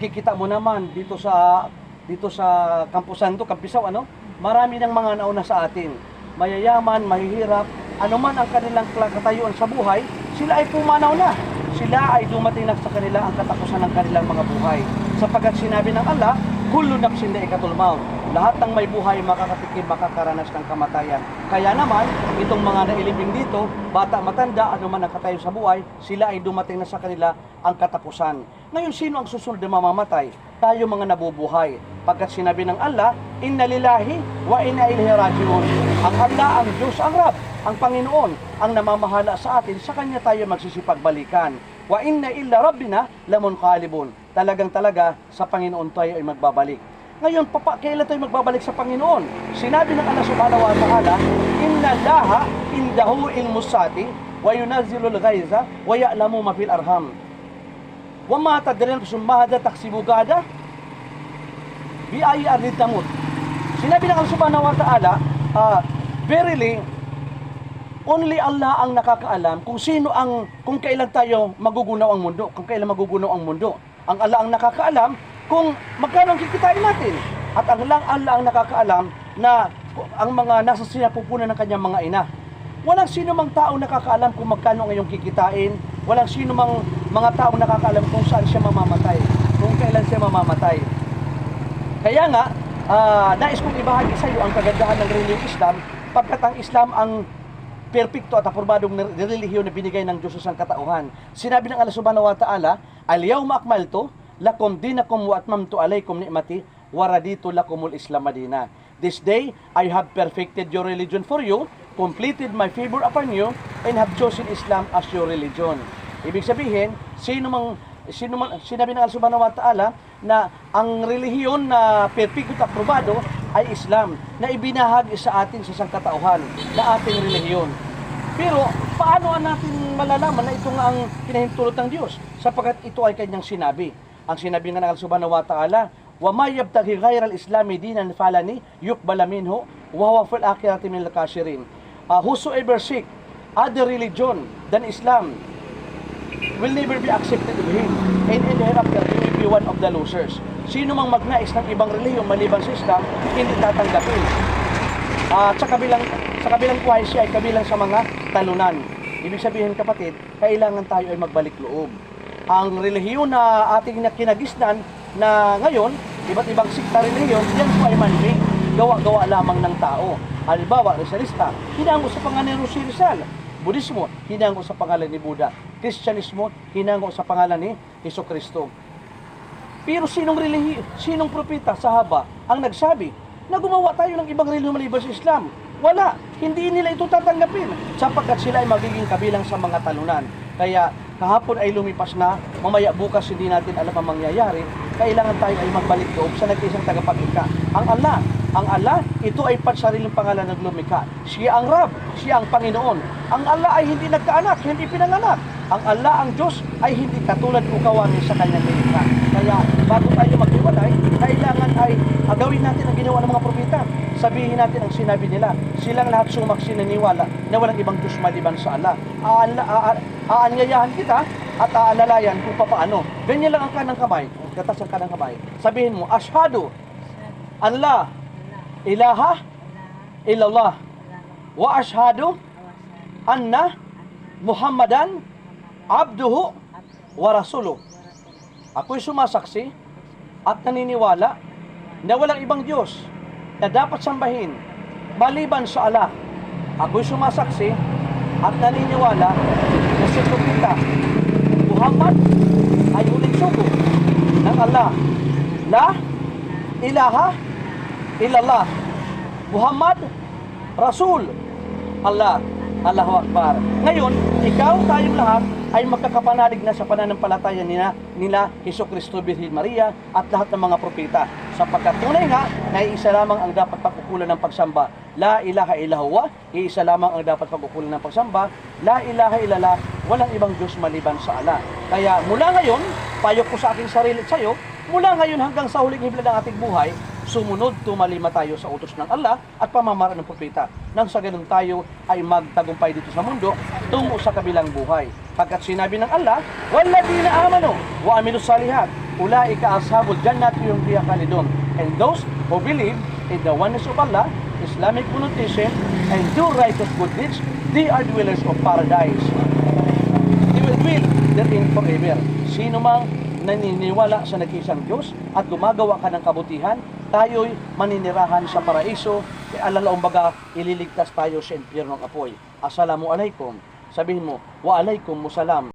nakikita mo naman dito sa Campo Santo, Campisaw, marami ng mga nauna sa atin. Mayayaman, mahihirap, anuman ang kanilang katayuan sa buhay, sila ay pumanaw na. Sila ay dumating na sa kanila ang katapusan ng kanilang mga buhay. Sapagkat sinabi ng Allah, kullu nafsin dha'iqatul maut. Lahat ng may buhay makakatikim, makakaranas ng kamatayan. Kaya naman, itong mga nailibing dito, bata, matanda, anuman ang katayo sa buhay, sila ay dumating na sa kanila ang katapusan. Ngayon, sino ang susunod na mamamatay? Tayo mga nabubuhay. Pagkat sinabi ng Allah, inna lillahi wa inna ilaihi raji'un. Ang Allah, ang Diyos, ang Rab, ang Panginoon, ang namamahala sa atin, sa Kanya tayo magsisipagbalikan. Wa inna illa rabbina lamunqalibun. Talagang-talaga sa Panginoon tayo ay magbabalik. Ngayon, kailan tayo magbabalik sa Panginoon? Sinabi ng Allah subhanahu wa ta'ala, inna Allaha indahu ilmus sa'ati wa yunazzilul ghaiza wa ya'lamu ma fil arham. Wa ma tadri nafsun ma hadha taksibu gada bi ayyi ardin tamut. Sinabi ng Allah subhanahu wa ta'ala, verily, only Allah ang nakakaalam kung kailan tayo magugunaw ang mundo, kung kailan magugunaw ang mundo. Ang Allah ang nakakaalam kung magkano ang kikitain natin. At ang Allah ang nakakaalam na ang mga nasa sinapupunan ng kanyang mga ina. Walang sino mang tao nakakaalam kung magkano ang iyong kikitain. Walang sino mang mga tao nakakaalam kung saan siya mamamatay, kung kailan siya mamamatay. Kaya nga, nais kong ibahagi sa iyo ang kagandahan ng relihiyong Islam, pagkat ang Islam ang perpekto at aprobadong relihiyon na binigay ng Diyos sa sangkatauhan. Sinabi ng Allah subhanahu wa ta'ala, al-yawma akmaltu lakum dinakum wa atmamtu alaykum ni'mati wa raditu lakumul Islam madina. This day I have perfected your religion for you, completed my favor upon you, and have chosen Islam as your religion. Ibig sabihin, sinabi ng Allah subhanahu wa ta'ala na ang relihiyon na perfecto at aprobado ay Islam, na ibinahagi sa atin sa sangkatauhan na ating relihiyon. Pero paano natin malalaman na ito nga ang pinahintulot ng Diyos? Sapagkat ito ay kanyang sinabi. Ang sinabi nga ng Allah subhanahu wa ta'ala, wa may yabtaghi ghayra al-islami dinan falani yuqbala minhu wa huwa fil akhirati minal khasirin. Whosoever seek other religion than Islam will never be accepted of him, and in the hereafter he will be one of the losers. Sino mang magnais ng ibang relihiyon maliban sa Islam, hindi tatanggapin. Sa kabilang buhay siya ay kabilang sa mga talunan. Ibig sabihin, kapatid, kailangan tayo ay magbalik loob. Ang relihiyon na ating kinagisnan na ngayon, iba't ibang sikta relihiyon, yan po ay man-made, gawa-gawa lamang ng tao. Halimbawa, Rizalista, hinango sa pangalan ni Rizal. Budismo, hinango sa pangalan ni Buddha. Kristyanismo, hinango sa pangalan ni Jesucristo. Pero sinong propeta, sahaba, ang nagsabi na gumawa tayo ng ibang relihiyon maliban sa Islam? Wala. Hindi nila ito tatanggapin sapagkat sila ay magiging kabilang sa mga talunan. Kaya kahapon ay lumipas na, mamaya bukas hindi natin alam ang mangyayari. Kailangan tayo ay magbalik loob sa nag-isang tagapaglikha, ang Allah. Ang Allah, ito ay pansariling pangalan ng lumikha. Siya ang Rab, siya ang Panginoon. Ang Allah ay hindi nagkaanak, hindi pinanganak. Ang Allah, ang Diyos, ay hindi katulad o kawangin sa kanyang nilikha. Kaya bago tayo maghiwalay, kailangan ay gawin natin ang ginawa ng mga propeta. Sabihin natin ang sinabi nila. Silang lahat sumaksi naniniwala na walang ibang Diyos maliban sa Allah. Aanyayahan kita at aalalayan kung paano. Ganyan lang ang kanang kamay. Gatas ang kanang kamay. Sabihin mo, ashhadu an la ilaha illallah wa ashhadu anna Muhammadan abduhu wa rasuluh. Ako'y sumasaksi at naniniwala na walang ibang Diyos na dapat sambahin maliban sa Allah. Ako'y sumasaksi at naniniwala na si Propeta Muhammad ay huling sugo ng Allah. La ilaha illallah Muhammad Rasul Allah. Allahu Akbar. Ngayon, ikaw, tayong lahat ay magkakapanalig na sa pananampalataya nila Jesucristo, Birhen Maria at lahat ng mga propeta. Sapagkat tunay nga na iisa lamang ang dapat pagkukulan ng pagsamba. La ilaha illallah, iisa lamang ang dapat pagkukulan ng pagsamba. La ilaha illallah, walang ibang Diyos maliban sa Allah. Kaya mula ngayon, payo ko sa aking sarili at sa iyo, mula ngayon hanggang sa huling himla ng ating buhay, sumunod, tumalima tayo sa utos ng Allah at pamamaraan ng propeta. Nang sa ganun tayo ay magtagumpay dito sa mundo, tungo sa kabilang buhay. Pagkat sinabi ng Allah, "Walladina amanu wa amilus salihat ulaika ashabul jannati hum fiha khalidun. And those who believe in the oneness of Allah, Islamic monotheism, and do righteous good deeds, they are dwellers of paradise. They will dwell therein forever. Sino mang naniniwala sa nag-iisang Diyos at gumagawa ka ng kabutihan, tayo'y maninirahan sa paraiso, alalaong baga, ililigtas tayo sa impyernong apoy. Assalamualaikum. Sabihin mo, wa alaikum musalam.